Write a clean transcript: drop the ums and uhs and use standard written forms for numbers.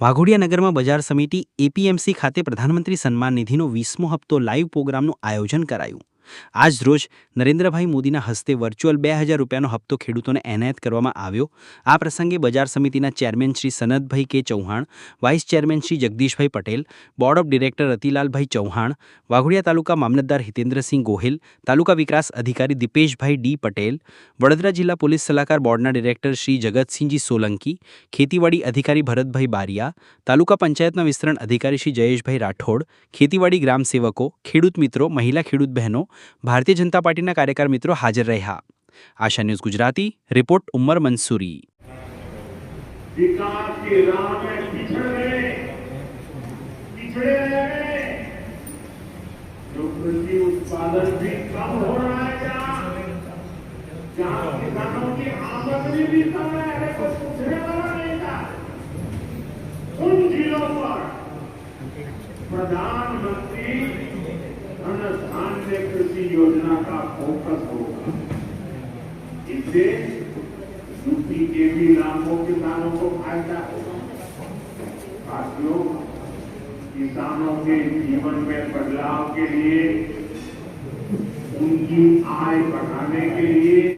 વાઘોડિયા નગરમાં બજાર સમિતિ એપીએમસી ખાતે પ્રધાનમંત્રી સન્માન નિધિનો 20મો હપ્તો લાઈવ પ્રોગ્રામનું આયોજન કરાયું. આજ રોજ નરેન્દ્રભાઈ મોદીના હસ્તે વર્ચ્યુઅલ 2000 રૂપિયાનો હપ્તો ખેડૂતોને એનાયત કરવામાં આવ્યો. આ પ્રસંગે બજાર સમિતિના chairman Shri Sanatbhai K Chauhan, vice chairman Shri Jagdishbhai Patel, board of director Ratilalbhai Chauhan, Waghodia તાલુકા મામલતદાર હિતેન્દ્રસિંહ ગોહિલ, તાલુકા વિકાસ અધિકારી દીપેશભાઈ ડી પટેલ, વડોદરા જિલ્લા પોલીસ સલાહકાર બોર્ડના ડિરેક્ટર શ્રી જગતસિંહજી સોલંકી, ખેતીવાડી અધિકારી ભરતભાઈ બારિયા, તાલુકા પંચાયતના વિસ્તરણ અધિકારી શ્રી જયેશભાઈ રાઠોડ, ખેતીવાડી ગ્રામ સેવકો, ખેડૂત મિત્રો, મહિલા ખેડૂત બહેનો, ભારતીય જનતા પાર્ટીના કાર્યકર મિત્રો હાજર રહ્યા. આશા ન્યૂઝ ગુજરાતી રિપોર્ટ ઉમર મંसूरी. विकास की राह में पिछड़े रहे, जो कृषि उत्पादन भी कम हो रहा है, जहाँ किसानों की आमदनी भी कम है, कुछ पूछने वाला नहीं था. उन जिलों पर प्रधानमंत्री धन धान्य कृषि योजना का फोकस होगा. इससे यूपी के भी लाखों किसानों को फायदा होगा. साथियों, किसानों के जीवन में बदलाव के लिए, उनकी आय बढ़ाने के लिए